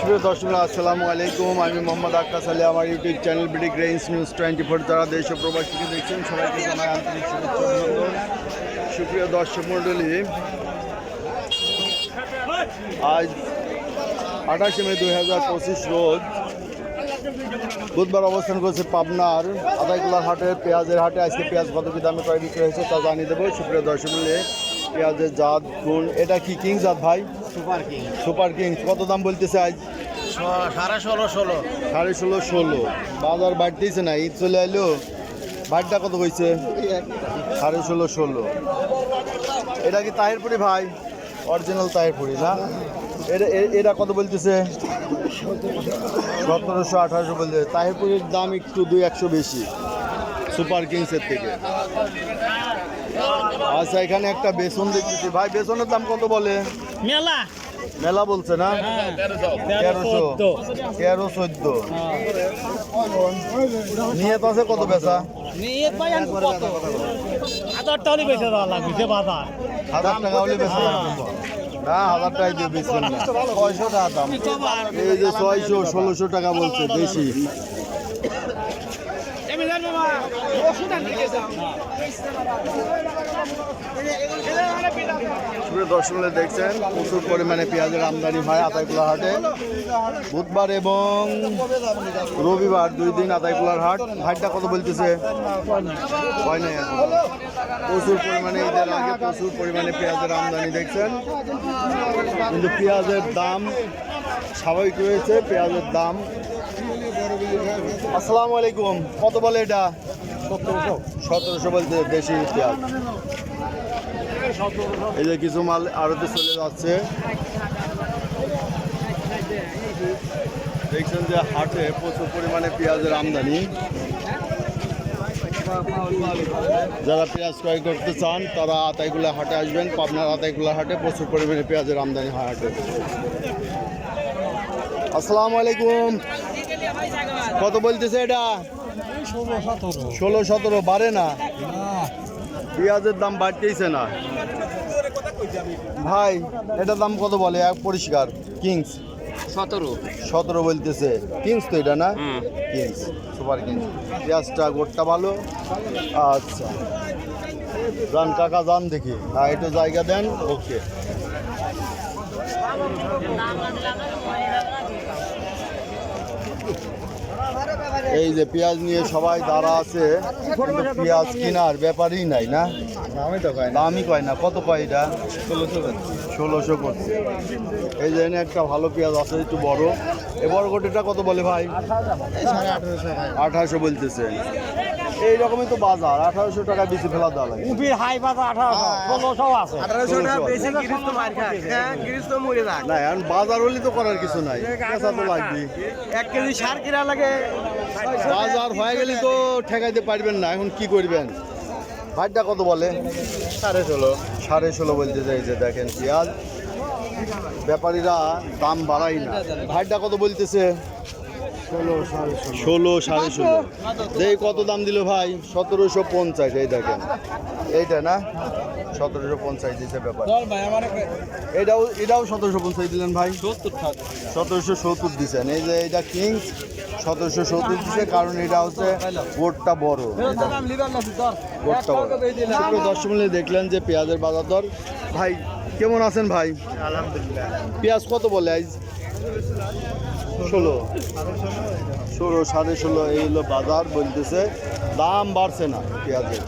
সুপ্রিয় দর্শক আসসালামু আলাইকুম। আমি মোহাম্মদ আক্কাস আলী। আমার YouTube channel BD grains news 24 যারা দেশ ও প্রবাস থেকে দেখছেন সবাইকে জানাই আন্তরিক শুভেচ্ছা অভিনন্দন। সুপ্রিয় দর্শক মণ্ডলী, আজ 28 মে 2025 রোজ বুধবার অবস্থান করেছে পাবনার আদাইকুলার হাটের পেঁয়াজের হাটে। আজকে পেঁয়াজ কত কি দামে ক্রয় বিক্রি হয়েছে তা জানিয়ে দেবো। সুপ্রিয় দর্শক মণ্ডলী, পেঁয়াজের জাত গুণ, এটা কি কিং জাত ভাই? Super king. কত দাম বলতেছে আজ? 16.5 বাজার বাড়তেছে না, ঈদ চলে এলো, বাড়িটা কত হয়েছে? 16.5 এটা কি তাহিরপুরি ভাই? অরিজিনাল তাহিরপুরি না? এটা কত বলতেছে? 1700-1800 বলতেছে। তাহিরপুরির দাম একটু 2-100 বেশি সুপার কিংসের থেকে। আচ্ছা, এখানে একটা বেসন দেখতেছি ভাই, বেসনের দাম কত বলে? মেলা বলছে না? 1314 নিয়ে তো আছে কত বেচা? 1000 টাকা হলে বেচে দেওয়া লাগবে যে বাজার। 1000 টাকা হলে বেচা লাগবে না? 1000 টাকায় দিয়ে বেচবেন না, 600 টাকা দাম। এই যে 600-1600 টাকা বলছে, বেশি। দর্শক দেখছেন প্রচুর পরিমাণে পেঁয়াজের আমদানি হয় আদাইকুলার হাটে। বুধবার এবং রবিবার 2 দিন আদাইকুলার হাট। হাটটা কত বলতেছে? হয় নাই এখন। প্রচুর পরিমাণে ঈদের আগে প্রচুর পরিমাণে পেঁয়াজের আমদানি দেখছেন, কিন্তু পেঁয়াজের দাম স্বাভাবিক রয়েছে। পেঁয়াজের দাম, আসসালামু আলাইকুম, কত বলে এটা? 1700 বলতে দেশি পেঁয়াজ। এই যে কিছু মাল আড়তে চলে যাচ্ছে। দেখছেন যে হাটে প্রচুর পরিমাণে পেঁয়াজের আমদানি। যারা পেঁয়াজ ক্রয় করতে চান তারা আতাইকুলা হাটে আসবেন। পাবনার আতাইকুলা হাটে প্রচুর পরিমাণে পেঁয়াজের আমদানি হয় হাটে। আসসালামু আলাইকুম, কত বলতেছে এটা? 16-17 বাড়ে না? পেঁয়াজের দাম বাড়তেইছে না ভাই। এটার দাম কত বলে পরিষ্কার? কিংস 17 বলতেছে। কিংস তো এটা না? Kings, super kings. পেঁয়াজটা গোটটা ভালো। আচ্ছা যান কাকা, যান দেখি। হ্যাঁ, একটু জায়গা দেন। ওকে। এই যে পেঁয়াজ নিয়ে সবাই দাঁড়া আছে, কিন্তু পেঁয়াজ কেনার ব্যাপারই নাই না? দামই কয় না। কত কয় এটা? 1600 করছে। এই যে একটা ভালো পেঁয়াজ আছে, একটু বড়। এ বড় গোটেটা কত বলে ভাই? 1800 বলতেছে। এই রকমই তো বাজার, 1800 টাকা বেশি ফেলা দেওয়া লাগে। না, এখন বাজার হলে তো করার কিছু নাই, পেঁচা তো লাগবে। 1 কেজি সার কিনা লাগে। বাজার হয়ে গেলে তো ঠেকাইতে পারবেন না, এখন কি করবেন? ভাইটা কত বলে? 16.5 বলতে চাইছে। দেখেন পেঁয়াজ ব্যাপারীরা দাম বাড়াই না। ভাইটা কত বলতেছে? 16-16.5। এই কত দাম দিল ভাই? 1750। এই দেখেন, এইটা না? 1750 দিচ্ছে ব্যাপার। এটাও 1750 দিলেন ভাই? 1770 দিচ্ছেন। এই যে এটা কিংস 1770 দিচ্ছে, কারণ এটা হচ্ছে গোটটা বড়। দর্শক দেখলেন যে পেঁয়াজের বাজার দর। ভাই কেমন আছেন ভাই? আলহামদুলিল্লাহ। পেঁয়াজ কত বলে আজ? 16, 16.5 এই হলো বাজার বলতেছে। দাম বাড়ছে না পেঁয়াজের।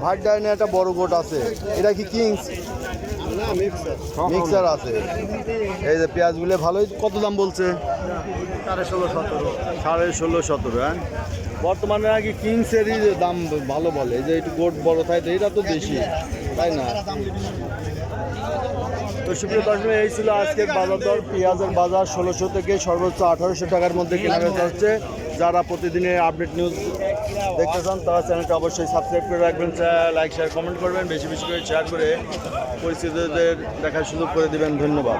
ভাট ডাইনে একটা বড় গোট আছে, এটা কি কিংস? মিক্সার আছে। এই যে পেঁয়াজগুলো ভালোই। কত দাম বলছে? 16-17। হ্যাঁ, বর্তমানে নাকি কিংসেরই দাম ভালো বলে, যে একটু গোট বড় থাকে, এটা তো দেশি, তাই না? তো সুপ্রিয় দর্শক, এই ছিল আজকের বাজার দর। পেঁয়াজের বাজার 1600 থেকে সর্বোচ্চ 1800 টাকার মধ্যে কেনাবেচা হচ্ছে। যারা প্রতিদিনের আপডেট নিউজ দেখতে চান তারা চ্যানেলটা অবশ্যই সাবস্ক্রাইব করে রাখবেন, লাইক শেয়ার কমেন্ট করবেন, বেশি বেশি করে শেয়ার করে পরিচিতদের দেখার সুযোগ করে দেবেন। ধন্যবাদ।